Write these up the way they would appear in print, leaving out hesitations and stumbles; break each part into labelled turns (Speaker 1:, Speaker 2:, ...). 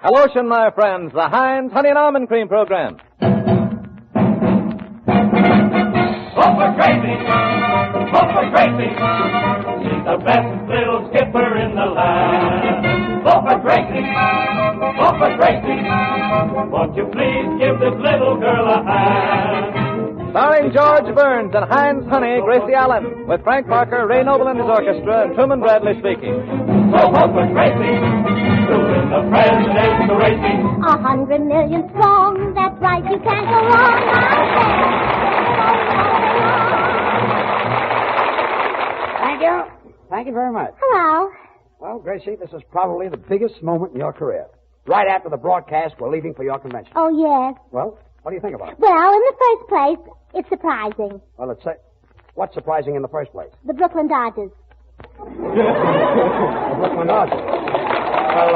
Speaker 1: Hello, my friends, the Hind Honey and Almond Cream Program.
Speaker 2: Vote for Gracie! Vote for Gracie! She's the best little skipper in the land. Vote for Gracie! Vote for Gracie! Won't you please give this little girl a hand?
Speaker 1: Starring George Burns and Hind's Honey, Gracie Allen, with Frank Parker, Ray Noble and his orchestra, and Truman Bradley speaking.
Speaker 2: So vote for Gracie to win the presidential racing.
Speaker 3: 100 million strong, that's right, you can't go wrong.
Speaker 4: Thank you. Thank you very much.
Speaker 3: Hello.
Speaker 4: Well, Gracie, this is probably the biggest moment in your career. Right after the broadcast, we're leaving for your convention.
Speaker 3: Oh, yes.
Speaker 4: Well, what do you think about it?
Speaker 3: Well, in the first place, it's surprising.
Speaker 4: Well, let's say, what's surprising in the first place?
Speaker 3: The Brooklyn Dodgers.
Speaker 4: The Brooklyn Dodgers. Well,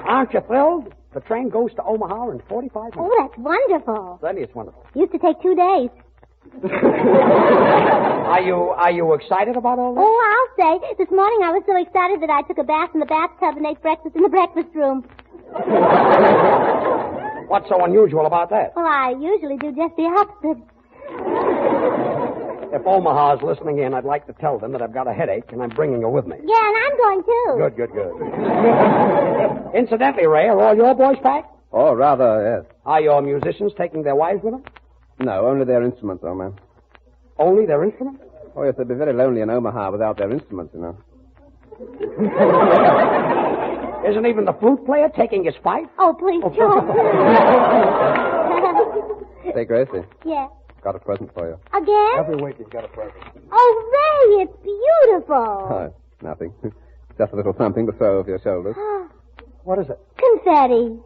Speaker 4: aren't you thrilled? The train goes to Omaha in 45 minutes.
Speaker 3: Oh, that's wonderful.
Speaker 4: Certainly, it's wonderful.
Speaker 3: Used to take 2 days.
Speaker 4: Are you excited about all this?
Speaker 3: Oh, I'll say. This morning I was so excited that I took a bath in the bathtub and ate breakfast in the breakfast room.
Speaker 4: What's so unusual about that?
Speaker 3: Well, I usually do just the opposite.
Speaker 4: If Omaha's listening in, I'd like to tell them that I've got a headache and I'm bringing her with me.
Speaker 3: Yeah, and I'm going too.
Speaker 4: Good. Incidentally, Ray, are all your boys packed?
Speaker 5: Oh, rather, yes.
Speaker 4: Are your musicians taking their wives with them?
Speaker 5: No, only their instruments, old man.
Speaker 4: Only their instruments?
Speaker 5: Oh, yes, they'd be very lonely in Omaha without their instruments, you know.
Speaker 4: Isn't even the flute player taking his fife?
Speaker 3: Oh, please don't.
Speaker 5: Say, Gracie,
Speaker 3: Yeah.
Speaker 5: got a present for you.
Speaker 3: Again?
Speaker 4: Every week he's got a present.
Speaker 3: Oh, Ray, it's beautiful.
Speaker 5: Oh, nothing. Just a little something to throw over your shoulders.
Speaker 4: What is it?
Speaker 3: Confetti.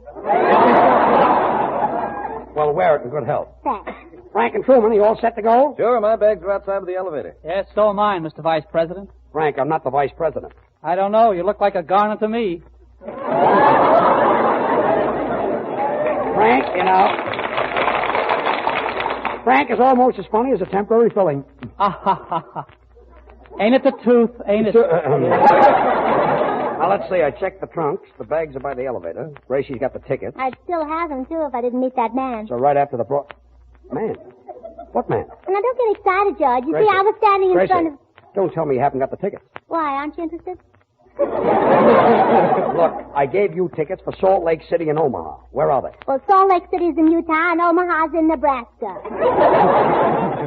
Speaker 4: Well, wear it in good health.
Speaker 3: Thanks.
Speaker 4: Frank and Truman, are you all set to go?
Speaker 1: Sure, my bags are outside of the elevator.
Speaker 6: Yes, so am I, Mr. Vice President.
Speaker 4: Frank, I'm not the vice president.
Speaker 6: I don't know. You look like a garnet to me.
Speaker 4: Frank, you know. Frank is almost as funny as a temporary filling.
Speaker 6: Ain't it the truth? Ain't it?
Speaker 4: Now, let's see. I checked the trunks. The bags are by the elevator. Gracie's got the tickets.
Speaker 3: I'd still have them, too, if I didn't meet that man.
Speaker 4: So right after the Man? What man?
Speaker 3: Now, don't get excited, George. You
Speaker 4: Gracie.
Speaker 3: see, I was standing in
Speaker 4: Gracie,
Speaker 3: front of...
Speaker 4: don't tell me you haven't got the tickets.
Speaker 3: Why, aren't you interested?
Speaker 4: Look, I gave you tickets for Salt Lake City and Omaha. Where are they?
Speaker 3: Well, Salt Lake City's in Utah and Omaha's in Nebraska.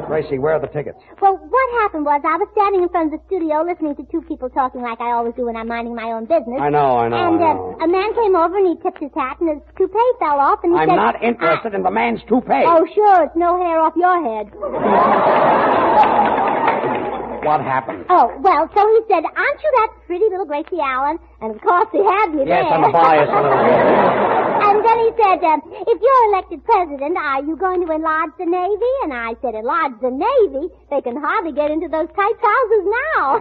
Speaker 4: Gracie, where are the tickets?
Speaker 3: Well, what happened was I was standing in front of the studio listening to two people talking like I always do when I'm minding my own business.
Speaker 4: I know.
Speaker 3: And a man came over and he tipped his hat and his toupee fell off and he
Speaker 4: I'm
Speaker 3: said...
Speaker 4: not interested in the man's toupee.
Speaker 3: Oh, sure, it's no hair off your head.
Speaker 4: What happened?
Speaker 3: Oh, well, so he said, aren't you that pretty little Gracie Allen? And, of course, he had me
Speaker 4: Yes,
Speaker 3: there.
Speaker 4: I'm biased a little bit.
Speaker 3: And then he said, if you're elected president, are you going to enlarge the Navy? And I said, enlarge the Navy? They can hardly get into those tight trousers now.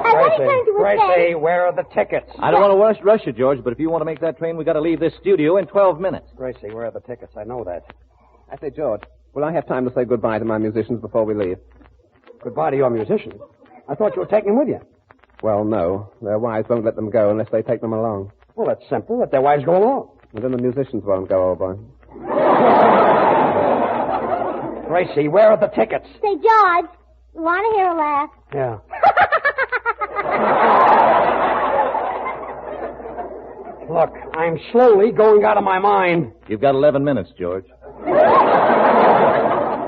Speaker 3: And then he turned to his
Speaker 4: Gracie,
Speaker 3: friend.
Speaker 4: where are the tickets?
Speaker 1: I don't want to rush you, George, but if you want to make that train, we got to leave this studio in 12 minutes.
Speaker 4: Gracie, where are the tickets? I know that.
Speaker 5: I say, George, will I have time to say goodbye to my musicians before we leave?
Speaker 4: Goodbye to your musicians. I thought you were taking them with you.
Speaker 5: Well, no. Their wives won't let them go unless they take them along.
Speaker 4: Well, that's simple. Let their wives go along.
Speaker 5: And then the musicians won't go, old boy.
Speaker 4: Gracie, where are the tickets?
Speaker 3: Say, George, you want to hear a laugh?
Speaker 4: Yeah. Look, I'm slowly going out of my mind.
Speaker 1: You've got 11 minutes, George.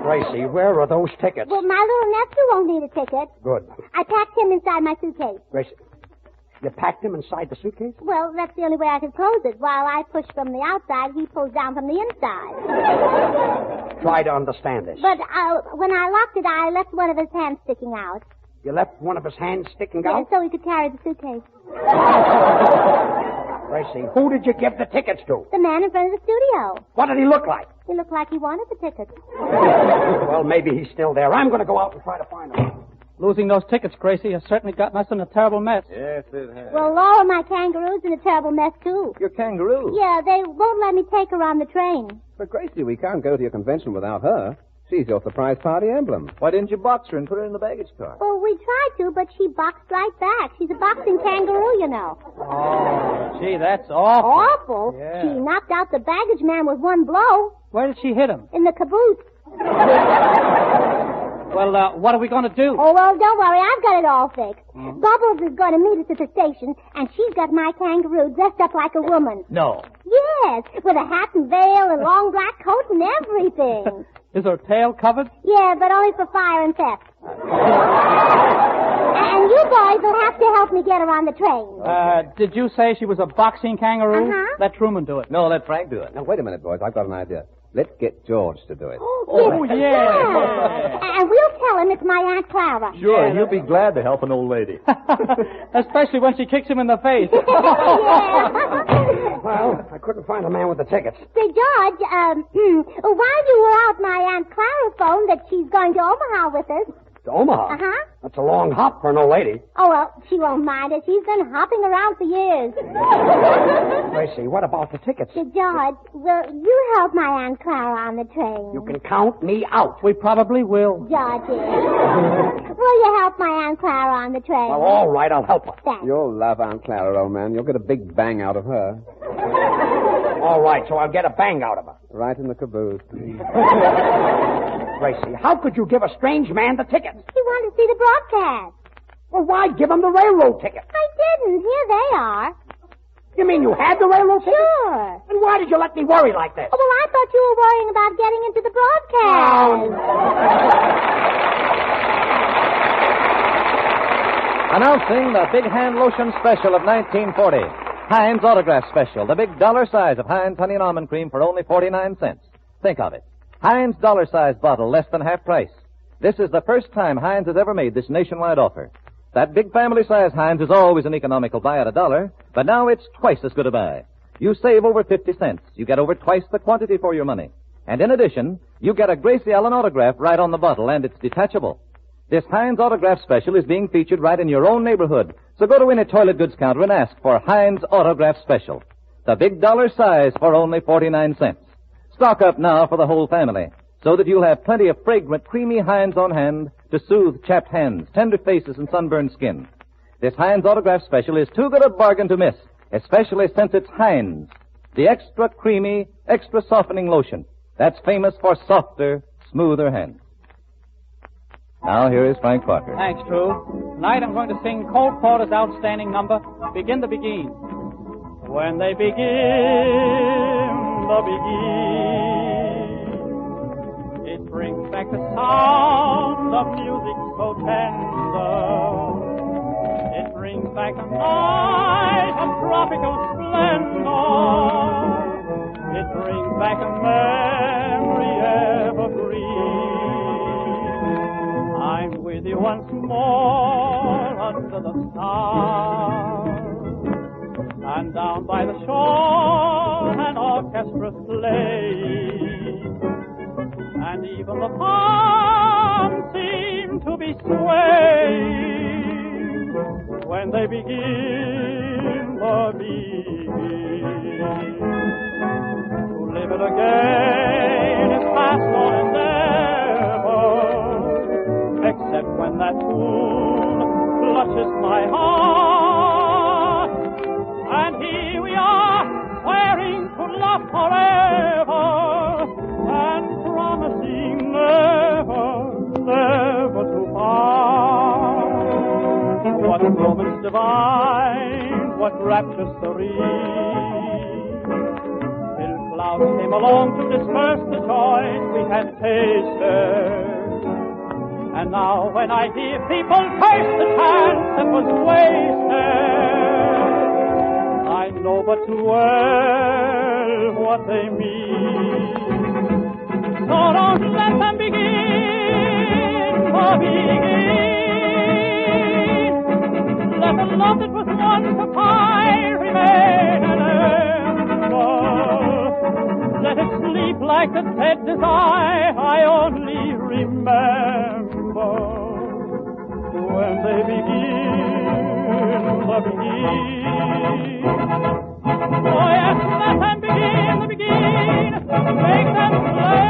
Speaker 4: Gracie, where are those tickets?
Speaker 3: Well, my little nephew won't need a ticket.
Speaker 4: Good.
Speaker 3: I packed him inside my suitcase.
Speaker 4: Gracie, you packed him inside the suitcase?
Speaker 3: Well, that's the only way I could close it. While I push from the outside, he pulls down from the inside.
Speaker 4: Try to understand this.
Speaker 3: But when I locked it, I left one of his hands sticking out.
Speaker 4: You left one of his hands sticking
Speaker 3: Yeah,
Speaker 4: out?
Speaker 3: so he could carry the suitcase.
Speaker 4: Gracie, who did you give the tickets to?
Speaker 3: The man in front of the studio.
Speaker 4: What did he look like?
Speaker 3: He looked like he wanted the tickets.
Speaker 4: Well, maybe he's still there. I'm going to go out and try to find him.
Speaker 6: Losing those tickets, Gracie, has certainly gotten us in a terrible mess.
Speaker 1: Yes, it has.
Speaker 3: Well, Laura, my kangaroo's in a terrible mess, too.
Speaker 1: Your kangaroo.
Speaker 3: Yeah, they won't let me take her on the train.
Speaker 5: But, Gracie, we can't go to your convention without her. She's your surprise party emblem.
Speaker 1: Why didn't you box her and put her in the baggage car?
Speaker 3: Well, we tried to, but she boxed right back. She's a boxing kangaroo, you know.
Speaker 6: Oh, gee, that's awful.
Speaker 3: Awful?
Speaker 6: Yeah.
Speaker 3: She knocked out the baggage man with one blow.
Speaker 6: Where did she hit him?
Speaker 3: In the caboose.
Speaker 6: Well, what are we going to do?
Speaker 3: Oh, well, don't worry. I've got it all fixed. Bubbles is going to meet us at the station, and she's got my kangaroo dressed up like a woman.
Speaker 1: No.
Speaker 3: Yes, with a hat and veil and long black coat and everything.
Speaker 6: Is her tail covered?
Speaker 3: Yeah, but only for fire and theft. And you boys will have to help me get her on the train.
Speaker 6: Did you say she was a boxing kangaroo?
Speaker 3: Uh-huh.
Speaker 6: Let Truman do it.
Speaker 1: No, let Frank do it.
Speaker 5: Now, wait a minute, boys. I've got an idea. Let's get George to do it.
Speaker 6: Oh, yeah.
Speaker 3: And we'll tell him it's my Aunt Clara.
Speaker 1: Sure, he'll be glad to help an old lady.
Speaker 6: Especially when she kicks him in the face.
Speaker 3: Yeah.
Speaker 4: Well, I couldn't find a man with the tickets.
Speaker 3: Say, George, while you were out, my Aunt Clara phoned that she's going to Omaha with us.
Speaker 4: To Omaha?
Speaker 3: Uh-huh.
Speaker 4: That's a long hop for an old lady.
Speaker 3: Oh, well, she won't mind it. She's been hopping around for years.
Speaker 4: Gracie, what about the tickets?
Speaker 3: Say, George, will you help my Aunt Clara on the train?
Speaker 4: You can count me out.
Speaker 6: We probably will.
Speaker 3: Georgie. Will you help my Aunt Clara on the train?
Speaker 4: Well, all right, I'll help her.
Speaker 3: Thanks.
Speaker 5: You'll love Aunt Clara, old man. You'll get a big bang out of her.
Speaker 4: All right, so I'll get a bang out of her.
Speaker 5: Right in the caboose.
Speaker 4: Gracie, how could you give a strange man the tickets?
Speaker 3: He wanted to see the broadcast.
Speaker 4: Well, why give him the railroad ticket?
Speaker 3: I didn't. Here they are.
Speaker 4: You mean you had the railroad ticket?
Speaker 3: Sure.
Speaker 4: Then why did you let me worry like this?
Speaker 3: Oh, well, I thought you were worrying about getting into the broadcast.
Speaker 1: Announcing the Big Hand Lotion Special of 1940. Hind's Autograph Special. The big dollar size of Hind's Honey and Almond Cream for only 49 cents. Think of it. Hind's dollar size bottle, less than half price. This is the first time Hind's has ever made this nationwide offer. That big family size Hind's is always an economical buy at $1, but now it's twice as good a buy. You save over 50 cents. You get over twice the quantity for your money. And in addition, you get a Gracie Allen autograph right on the bottle, and it's detachable. This Hind's Autograph Special is being featured right in your own neighborhood. So go to any toilet goods counter and ask for Hind's Autograph Special. The big dollar size for only 49 cents. Stock up now for the whole family, so that you'll have plenty of fragrant, creamy Hind's on hand to soothe chapped hands, tender faces, and sunburned skin. This Hind's Autograph Special is too good a bargain to miss, especially since it's Hind's, the extra creamy, extra softening lotion that's famous for softer, smoother hands. Now here is Frank Parker.
Speaker 6: Thanks, True. Tonight I'm going to sing Cole Porter's outstanding number, Begin the Begin. When they begin the begin, it brings back the sound of music so tender. It brings back a night of tropical splendor. It brings back a memory evergreen. I'm with you once more under the stars, and down by the shore an orchestra plays, and even the palms seem to be swaying when they begin the begin. To live it again is past or never, except when that tune clutches my heart. And here we are, swearing to love forever, and promising never, never to part. What moments divine, what rapture serene, till clouds came along to disperse the joys we had tasted. And now when I hear people curse the chance that was wasted, I know but too well what they mean. So don't let them begin, or begin. Let the love that was once a pie remain an ember. Let it sleep like the dead desire I only remember. When they begin the begin. Oh yes, let them begin the begin. Make them play.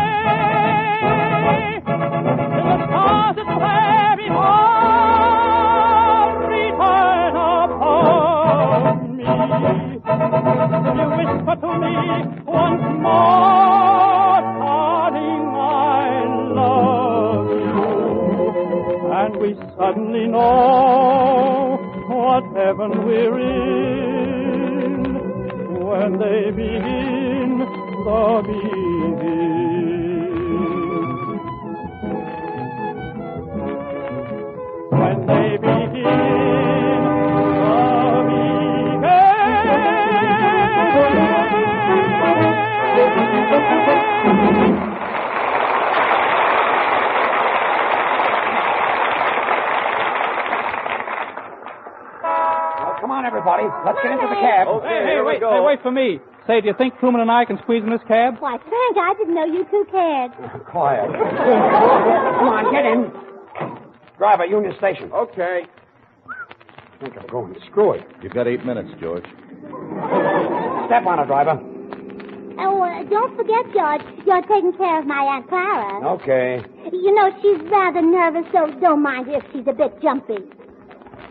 Speaker 6: whisper to me once more, darling, I love you. And we suddenly know what heaven we're in when they begin the begin. When they begin the begin.
Speaker 4: Come on, everybody. Let's get into the cab.
Speaker 6: Hey, wait for me. Say, do you think Truman and I can squeeze in this cab?
Speaker 3: Why, Frank, I didn't know you two cared.
Speaker 4: Quiet. Come on, get in. Driver, Union Station.
Speaker 5: Okay.
Speaker 4: I think I'm going to screw it.
Speaker 1: You've got 8 minutes, George.
Speaker 4: Step on it, driver.
Speaker 3: Oh, don't forget, George, you're taking care of my Aunt Clara.
Speaker 4: Okay.
Speaker 3: You know, she's rather nervous, so don't mind if she's a bit jumpy.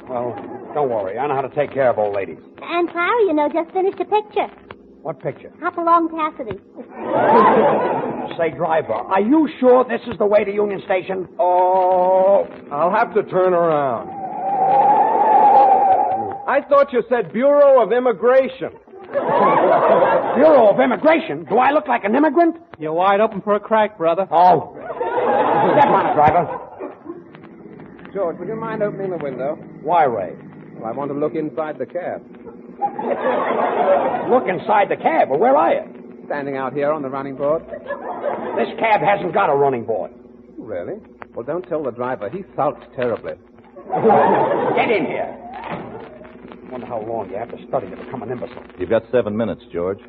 Speaker 4: Well, don't worry. I know how to take care of old ladies.
Speaker 3: Aunt Clara, you know, just finished a picture.
Speaker 4: What picture?
Speaker 3: Hop along, Cassidy.
Speaker 4: Say, driver, are you sure this is the way to Union Station?
Speaker 5: Oh, I'll have to turn around. I thought you said Bureau of Immigration.
Speaker 4: Bureau of Immigration? Do I look like an immigrant?
Speaker 6: You're wide open for a crack, brother.
Speaker 4: Oh. Step on it, driver.
Speaker 5: George, would you mind opening the window?
Speaker 4: Why, Ray?
Speaker 5: Well, I want to look inside the cab.
Speaker 4: Look inside the cab. Well, where are you?
Speaker 5: Standing out here on the running board.
Speaker 4: This cab hasn't got a running board.
Speaker 5: Really? Well, don't tell the driver. He sulks terribly.
Speaker 4: Get in here. Wonder how long you have to study to become an imbecile.
Speaker 1: You've got 7 minutes, George.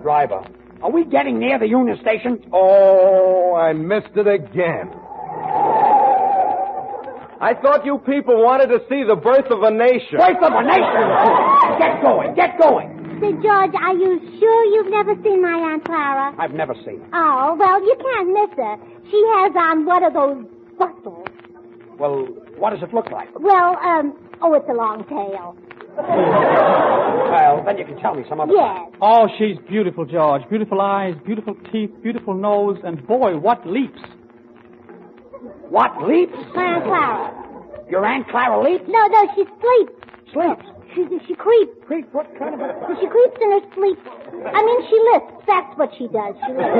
Speaker 4: Driver, are we getting near the Union Station?
Speaker 5: Oh, I missed it again. I thought you people wanted to see the birth of a nation.
Speaker 4: Birth of a nation? Get going, get going.
Speaker 3: Say, George, are you sure you've never seen my Aunt Clara?
Speaker 4: I've never seen her.
Speaker 3: Oh, well, you can't miss her. She has on one of those bustles.
Speaker 4: Well, what does it look like?
Speaker 3: Well, it's a long tail.
Speaker 4: Well, then you can tell me some other
Speaker 3: Yes.
Speaker 4: time.
Speaker 6: Oh, she's beautiful, George. Beautiful eyes, beautiful teeth, beautiful nose, and boy, what leaps.
Speaker 4: What, leaps?
Speaker 3: My Aunt Clara.
Speaker 4: Your Aunt Clara leaps?
Speaker 3: No, she sleeps.
Speaker 4: Sleeps?
Speaker 3: She creeps.
Speaker 4: Creep? What kind of a...
Speaker 3: She creeps in her sleep. I mean, she lisps. That's what she does. She lisps.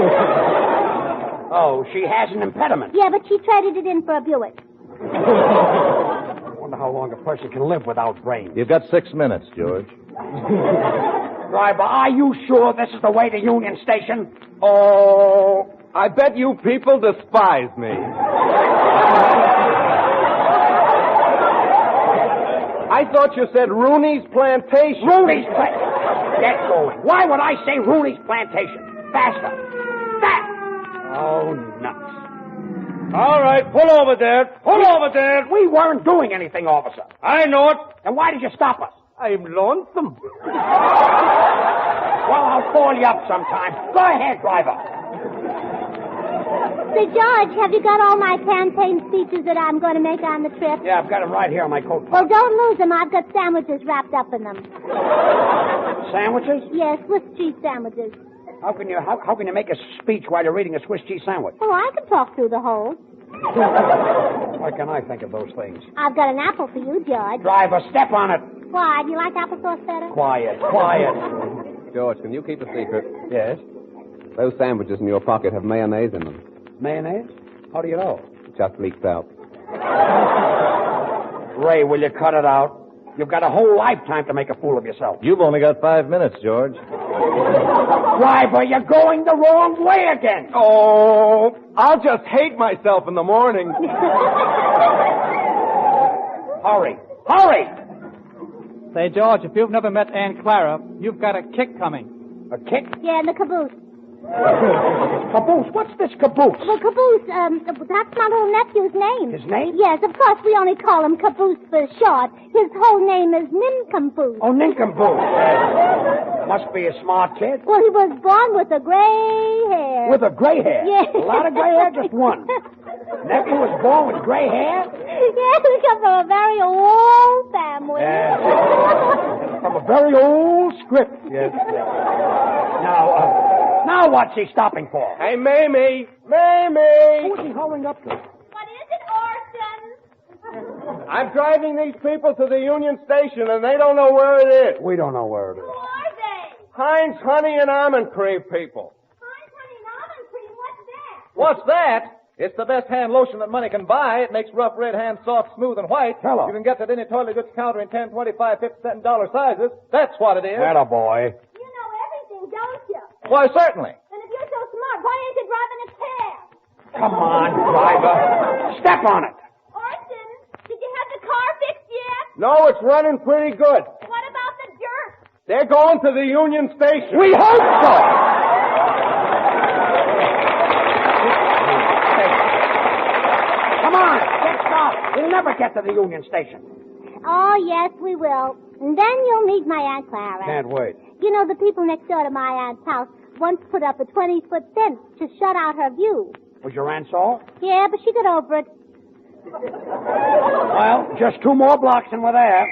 Speaker 4: Oh, she has an impediment.
Speaker 3: Yeah, but she traded it in for a Buick.
Speaker 4: Wonder how long a person can live without brains.
Speaker 1: You've got 6 minutes, George.
Speaker 4: Driver, are you sure this is the way to Union Station?
Speaker 5: Oh, I bet you people despise me. I thought you said Rooney's Plantation.
Speaker 4: Rooney's Plantation. Get going. Why would I say Rooney's Plantation? Faster. Fast. Oh, nuts.
Speaker 5: All right, pull over there. Pull over there.
Speaker 4: We weren't doing anything, officer.
Speaker 5: I know it.
Speaker 4: Then why did you stop us?
Speaker 5: I'm lonesome.
Speaker 4: Well, I'll call you up sometime. Go ahead, driver.
Speaker 3: Say, George, have you got all my campaign speeches that I'm going to make on the trip?
Speaker 4: Yeah, I've got it right here on my coat
Speaker 3: Well,
Speaker 4: pocket.
Speaker 3: don't lose them. I've got sandwiches wrapped up in them.
Speaker 4: Sandwiches?
Speaker 3: Yes, Swiss cheese sandwiches.
Speaker 4: How can you make a speech while you're eating a Swiss cheese sandwich?
Speaker 3: Oh, I can talk through the hole.
Speaker 4: Why can't I think of those things?
Speaker 3: I've got an apple for you, George.
Speaker 4: Driver, step on it.
Speaker 3: Why? Do you like applesauce better?
Speaker 4: Quiet, quiet.
Speaker 5: George, can you keep a secret?
Speaker 4: Yes?
Speaker 5: Those sandwiches in your pocket have mayonnaise in them.
Speaker 4: Mayonnaise? How do you know?
Speaker 5: It just leaked out.
Speaker 4: Ray, will you cut it out? You've got a whole lifetime to make a fool of yourself.
Speaker 1: You've only got 5 minutes, George.
Speaker 4: Driver, you're going the wrong way again.
Speaker 5: Oh, I'll just hate myself in the morning.
Speaker 4: Hurry. Hurry!
Speaker 6: Say, George, if you've never met Aunt Clara, you've got a kick coming.
Speaker 4: A kick?
Speaker 3: Yeah, in the caboose.
Speaker 4: Caboose? What's this caboose?
Speaker 3: Well, caboose, that's my little nephew's name.
Speaker 4: His name?
Speaker 3: Yes, of course, we only call him Caboose for short. His whole name is Nincompoose.
Speaker 4: Oh, nincompoop. Must be a smart kid.
Speaker 3: Well, he was born with a gray hair.
Speaker 4: With a gray hair?
Speaker 3: Yes.
Speaker 4: A lot of gray hair? Just one. Nephew was born with gray hair?
Speaker 3: Yes, we come from a very old family.
Speaker 4: Yes. From a very old whole script.
Speaker 5: Yes.
Speaker 4: Now what's he stopping for?
Speaker 5: Hey, Mamie! Mamie!
Speaker 4: Who's he hauling up to?
Speaker 3: What is it, Orson?
Speaker 5: I'm driving these people to the Union Station, and they don't know where it is.
Speaker 4: We don't know where it
Speaker 3: Who
Speaker 4: is.
Speaker 3: are they?
Speaker 5: Heinz Honey and Almond Cream people.
Speaker 3: Fine honey and almond cream. What's that?
Speaker 1: What's that? It's the best hand lotion that money can buy. It makes rough red hands soft, smooth, and white.
Speaker 4: Hello.
Speaker 1: You can get it at any toilet goods counter in 10, 25, 50 cent, and dollar sizes. That's what it is.
Speaker 4: Attaboy.
Speaker 3: You know everything, don't you?
Speaker 1: Why, certainly.
Speaker 3: And if you're so smart, why ain't you driving a cab?
Speaker 4: Come on, driver. Step on it.
Speaker 3: Orson, did you have the car fixed yet?
Speaker 5: No, it's running pretty good.
Speaker 3: What about the dirt?
Speaker 5: They're going to the Union Station.
Speaker 4: We hope so. Come on, get started. We'll never get to the Union Station.
Speaker 3: Oh, yes, we will. And then you'll meet my Aunt Clara.
Speaker 4: Can't wait.
Speaker 3: You know, the people next door to my aunt's house once put up a 20-foot fence to shut out her view.
Speaker 4: Was your aunt Saul?
Speaker 3: Yeah, but she got over it.
Speaker 4: Well, just 2 more blocks and we're there.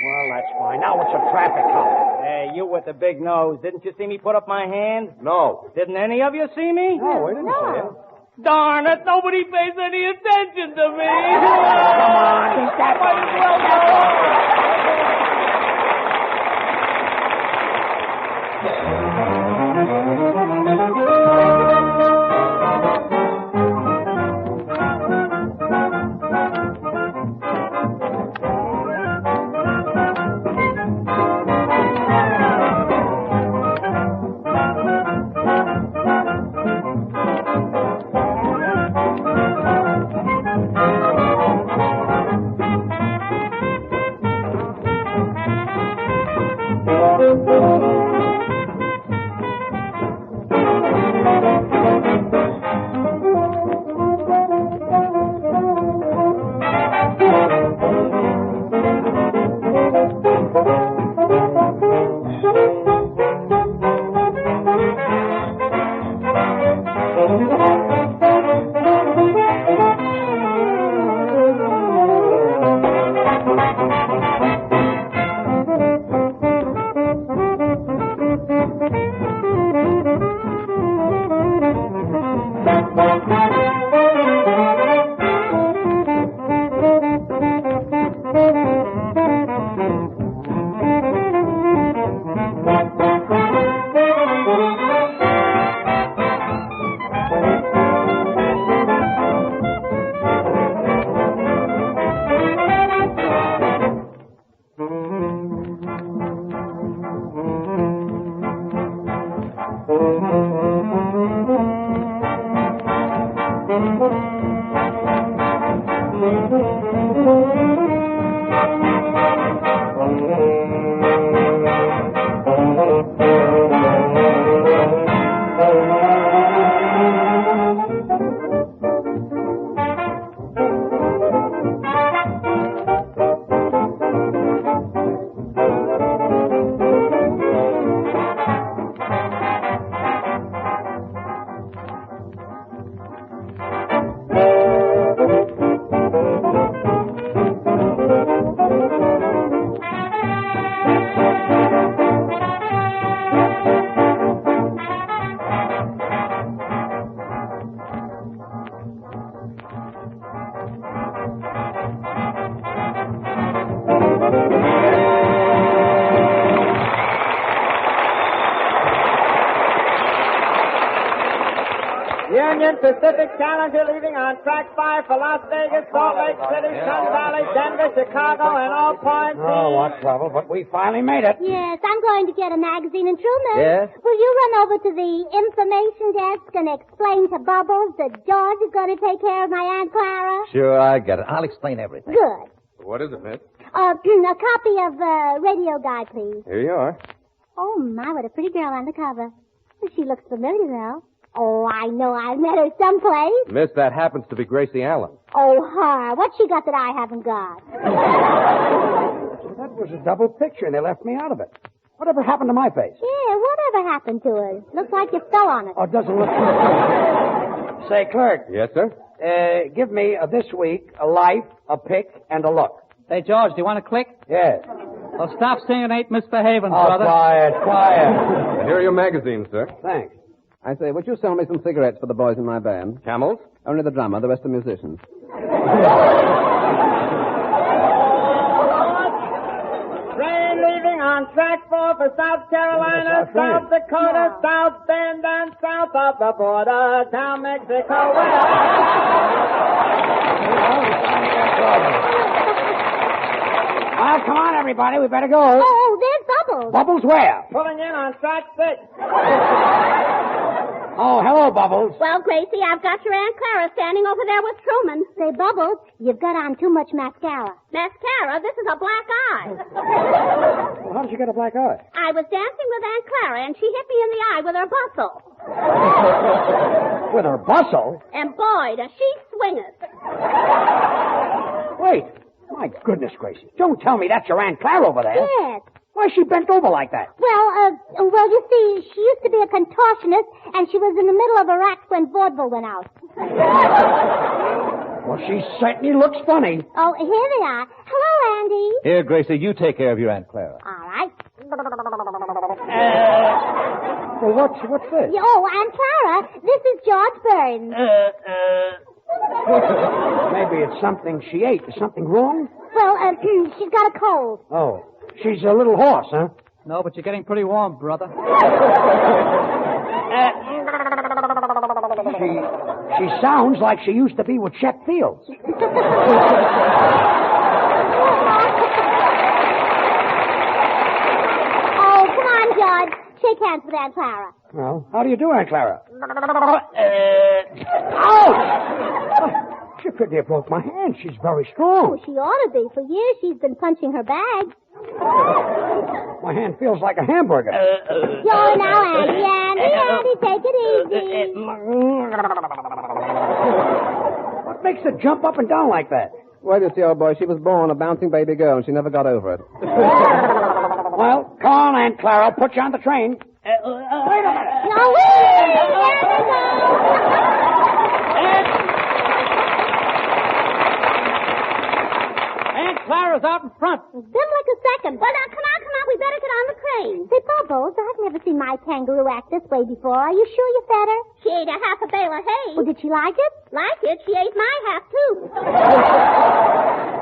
Speaker 4: Well, that's fine. Now it's a traffic cop.
Speaker 7: Hey, you with the big nose. Didn't you see me put up my hand?
Speaker 5: No.
Speaker 7: Didn't any of you see me?
Speaker 4: No, we didn't see it.
Speaker 7: Darn it, nobody pays any attention to me.
Speaker 4: Come on, step on
Speaker 7: Union Pacific Challenger leaving on track 5 for Las Vegas, Salt Lake City, Sun Valley, Denver, Chicago, and all points.
Speaker 4: Oh, what trouble, but we finally made it.
Speaker 3: Yes, I'm going to get a magazine. And Truman,
Speaker 1: Yes?
Speaker 3: will you run over to the information desk and explain to Bubbles that George is going to take care of my Aunt Clara?
Speaker 1: Sure, I get it. I'll explain everything.
Speaker 3: Good.
Speaker 5: What is it, miss?
Speaker 3: A copy of Radio Guide, please.
Speaker 5: Here you are.
Speaker 3: Oh, my, what a pretty girl on the cover. She looks familiar, though. Oh, I know I've met her someplace.
Speaker 5: Miss, that happens to be Gracie Allen.
Speaker 3: Oh, her. What's she got that I haven't got?
Speaker 4: That was a double picture, and they left me out of it. Whatever happened to my face?
Speaker 3: Yeah, whatever happened to her? Looks like you fell on it.
Speaker 4: Oh, it doesn't look good. Say, clerk,
Speaker 5: Yes, sir?
Speaker 4: give me this week a life, a pick, and a look.
Speaker 7: Hey, George, do you want to click?
Speaker 4: Yes.
Speaker 6: Well, stop saying it ain't misbehaving,
Speaker 4: Oh,
Speaker 6: brother.
Speaker 4: quiet.
Speaker 5: Here are your magazines, sir.
Speaker 4: Thanks.
Speaker 5: I say, would you sell me some cigarettes for the boys in my band? Camels? Only the drummer, the rest are musicians.
Speaker 7: Train leaving on track 4 for South Carolina, South Dakota, South Bend, and south of the border, down Mexico way.
Speaker 4: Well, come on, everybody. We better go.
Speaker 3: Oh, there's Bubbles.
Speaker 4: Bubbles where?
Speaker 7: Pulling in on track 6.
Speaker 4: Oh, hello, Bubbles.
Speaker 3: Well, Gracie, I've got your Aunt Clara standing over there with Truman. Say, Bubbles, you've got on too much mascara. Mascara? This is a black eye.
Speaker 4: Well, how did you get a black eye?
Speaker 3: I was dancing with Aunt Clara, and she hit me in the eye with her bustle.
Speaker 4: With her bustle?
Speaker 3: And boy, does she swing it.
Speaker 4: Wait. My goodness, Gracie. Don't tell me that's your Aunt Clara over there.
Speaker 3: Yes.
Speaker 4: Why is she bent over like that?
Speaker 3: Well, you see, she used to be a contortionist, and she was in the middle of a rack when vaudeville went out.
Speaker 4: Well, she certainly looks funny.
Speaker 3: Oh, here they are. Hello, Andy.
Speaker 1: Here, Gracie, you take care of your Aunt Clara.
Speaker 3: All right.
Speaker 4: Well, what's this?
Speaker 3: Oh, Aunt Clara, this is George Burns.
Speaker 4: Maybe it's something she ate. Is something wrong?
Speaker 3: Well, she's got a cold.
Speaker 4: Oh. She's a little horse, huh?
Speaker 6: No, but you're getting pretty warm, brother.
Speaker 4: She sounds like she used to be with Chet Fields.
Speaker 3: Oh, come on, George. Shake hands with Aunt Clara.
Speaker 4: Well, how do you do, Aunt Clara? Ouch! She pretty near broke my hand. She's very strong.
Speaker 3: Oh, she ought to be. For years, she's been punching her bag.
Speaker 4: My hand feels like a hamburger.
Speaker 3: Yo, now, Andy, take it easy.
Speaker 4: What makes her jump up and down like that?
Speaker 5: Well, you see, old boy, she was born a bouncing baby girl, and she never got over it.
Speaker 4: Well, come on, Aunt Clara. I'll put you on the train. Wait a minute.
Speaker 3: No,
Speaker 6: Aunt Clara's out in front.
Speaker 3: It's been like a second. Well, now, come on. We better get on the train. Say, Bubbles, I've never seen my kangaroo act this way before. Are you sure you fed her? She ate a half a bale of hay. Well, did she like it? Like it? She ate my half, too.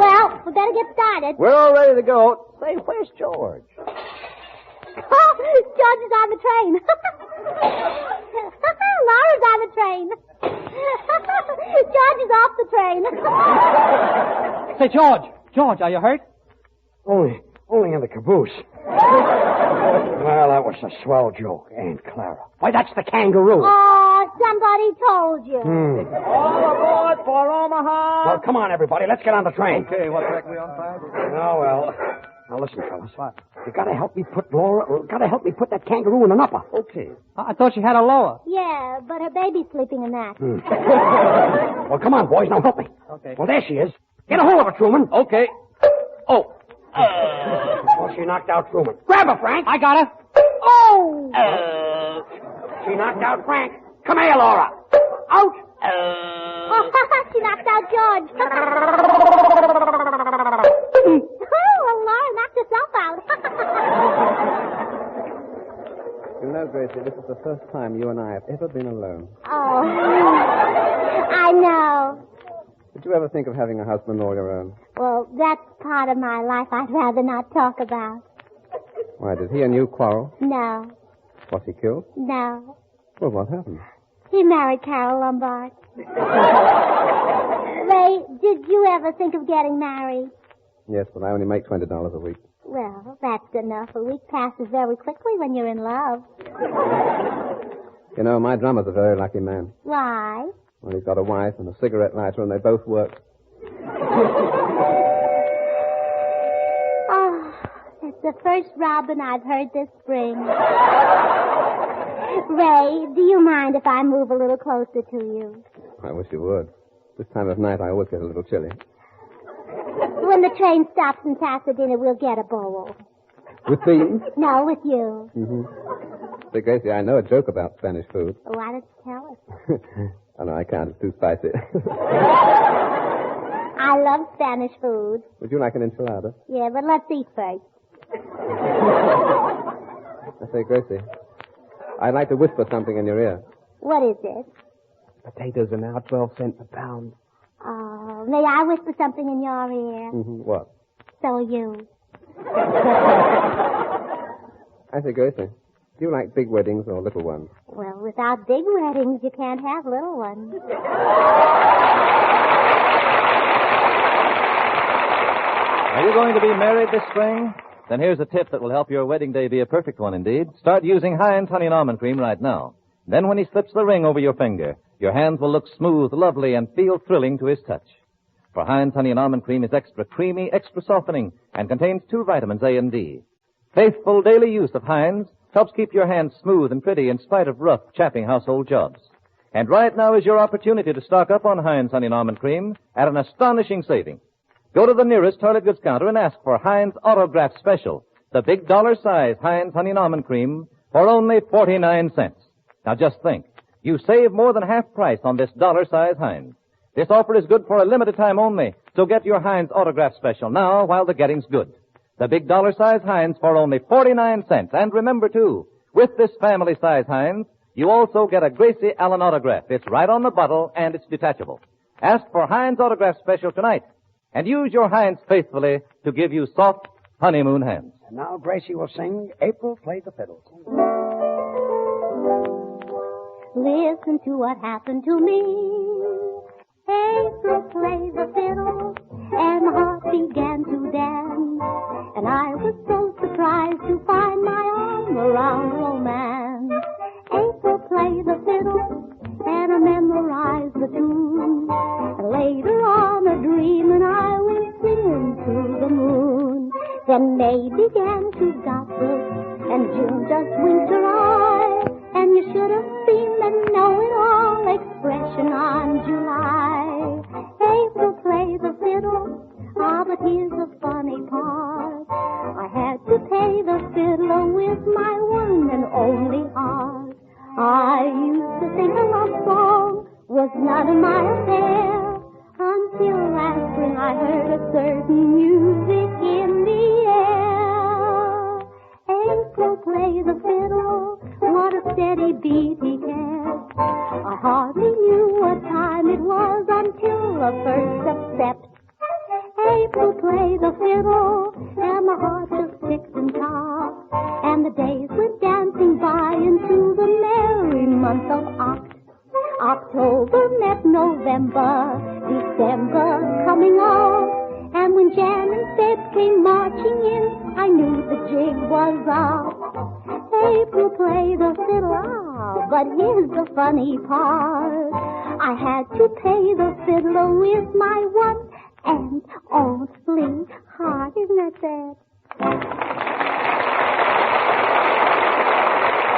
Speaker 3: Well, we better get started.
Speaker 1: We're all ready to go. Say, where's George?
Speaker 3: Oh, George is on the train. Laura's on the train. George is off the train.
Speaker 6: Say, George, are you hurt?
Speaker 4: Only in the caboose. Well, that was a swell joke, Aunt Clara. Why, that's the kangaroo.
Speaker 3: Oh, somebody told you.
Speaker 7: All aboard for Omaha.
Speaker 4: Well, come on, everybody. Let's get on the train.
Speaker 1: Okay, what track are we on, Five?
Speaker 4: Oh, well. Now, listen, fellas. You gotta help me put that kangaroo in the upper.
Speaker 1: Okay.
Speaker 6: I thought you had a lower.
Speaker 3: Yeah, but her baby's sleeping in that.
Speaker 4: Well, come on, boys. Now help me.
Speaker 6: Okay.
Speaker 4: Well, there she is. Get a hold of her, Truman.
Speaker 1: Okay.
Speaker 4: Oh. Well, she knocked out Truman. Grab her, Frank.
Speaker 6: I got her.
Speaker 3: Oh!
Speaker 4: She knocked out Frank. Come here, Laura. Out.
Speaker 3: Oh, she knocked out George. Well, Laura knocked herself out.
Speaker 5: You know, Gracie, this is the first time you and I have ever been alone.
Speaker 3: Oh, I know.
Speaker 5: Did you ever think of having a husband all your own?
Speaker 3: Well, that's part of my life I'd rather not talk about.
Speaker 5: Why, did he and you quarrel?
Speaker 3: No,
Speaker 5: Was he killed?
Speaker 3: no.
Speaker 5: Well, what happened?
Speaker 3: He married Carol Lombard. Ray, did you ever think of getting married?
Speaker 5: Yes, but I only make $20 a week.
Speaker 3: Well, that's enough. A week passes very quickly when you're in love.
Speaker 5: You know, my drummer's a very lucky man.
Speaker 3: Why?
Speaker 5: Well, he's got a wife and a cigarette lighter, and they both work.
Speaker 3: Oh, that's the first robin I've heard this spring. Ray, do you mind if I move a little closer to you?
Speaker 5: I wish you would. This time of night, I always get a little chilly.
Speaker 3: When the train stops in Pasadena, we'll get a bowl.
Speaker 5: With beans?
Speaker 3: No, with you.
Speaker 5: Mm-hmm. Say, Gracie, I know a joke about Spanish food.
Speaker 3: Why don't you tell us?
Speaker 5: Oh, no, I can't. It's too spicy.
Speaker 3: I love Spanish food.
Speaker 5: Would you like an enchilada?
Speaker 3: Yeah, but let's eat first.
Speaker 5: I say, Gracie, I'd like to whisper something in your ear.
Speaker 3: What is it?
Speaker 5: Potatoes are now 12 cents a pound.
Speaker 3: Oh, may I whisper something in your ear?
Speaker 5: Mm-hmm. What?
Speaker 3: So are you.
Speaker 5: I say, Gracie, do you like big weddings or little ones?
Speaker 3: Well, without big weddings, you can't have little ones.
Speaker 1: Are you going to be married this spring? Then here's a tip that will help your wedding day be a perfect one indeed. Start using Hind Honey and Almond Cream right now. Then when he slips the ring over your finger, your hands will look smooth, lovely, and feel thrilling to his touch. For Hind's Honey and Almond Cream is extra creamy, extra softening, and contains 2 vitamins, A and D. Faithful daily use of Hind's helps keep your hands smooth and pretty in spite of rough, chapping household jobs. And right now is your opportunity to stock up on Hind's Honey and Almond Cream at an astonishing saving. Go to the nearest toilet goods counter and ask for Hind's Autograph Special, the big dollar-size Hind's Honey and Almond Cream, for only 49 cents. Now just think. You save more than half price on this dollar-size Hind's. This offer is good for a limited time only, so get your Hind's Autograph Special now while the getting's good. The big dollar-size Hind's for only 49 cents. And remember, too, with this family-size Hind's, you also get a Gracie Allen autograph. It's right on the bottle, and it's detachable. Ask for Hind's Autograph Special tonight, and use your Hind's faithfully to give you soft honeymoon hands.
Speaker 4: And now Gracie will sing April Play the Fiddle.
Speaker 3: Listen to what happened to me. April played the fiddle, and my heart began to dance. And I was so surprised to find my arm around romance. April played the fiddle, and I memorized the tune. And later on a dream, and I went singing to the moon. Then May began to gossip, and June just winked her eye. And you should have seen the know-it-all expression on July. April play the fiddle, but here's the funny part. I had to pay the fiddler with my one and only heart. I used to think a love song was none of my affair, until last spring I heard a certain music in the air. April play the fiddle, what a steady beat he kept. I hardly knew what time it was until the first of Sept. April play the fiddle, and my heart just ticked and topped. And the days went dancing by into the merry month of Oct. October met November, December coming on. And when Jan and Feb came marching in, I knew the jig was up. April play the fiddle, but here's the funny part. I had to pay the fiddler with my one and only heart. Isn't that sad?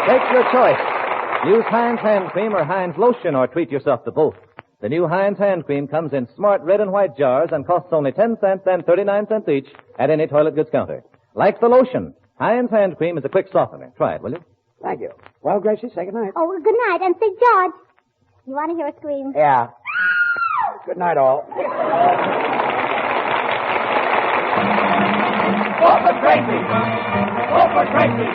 Speaker 1: Take your choice. Use Hind's Hand Cream or Hind's Lotion, or treat yourself to both. The new Hind's Hand Cream comes in smart red and white jars and costs only 10 cents and 39 cents each at any toilet goods counter. Like the lotion, Hind's Hand Cream is a quick softener. Try it, will you?
Speaker 4: Thank you. Well, Gracie, say good night.
Speaker 3: Oh, well, good night. And say, George, you want to hear a scream?
Speaker 4: Yeah. Good night, all.
Speaker 2: Go for Gracie! Go for Gracie!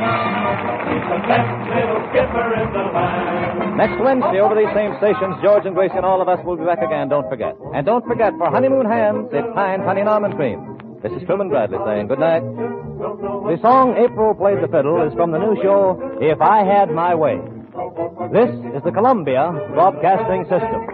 Speaker 2: He's the best little skipper in the land.
Speaker 1: Next Wednesday, over these same stations, George and Gracie and all of us will be back again, don't forget. And don't forget, for honeymoon hands, it's Hind's Honey and Almond Cream. This is Truman Bradley saying good night. The song April Played the Fiddle is from the new show, If I Had My Way. This is the Columbia Broadcasting System.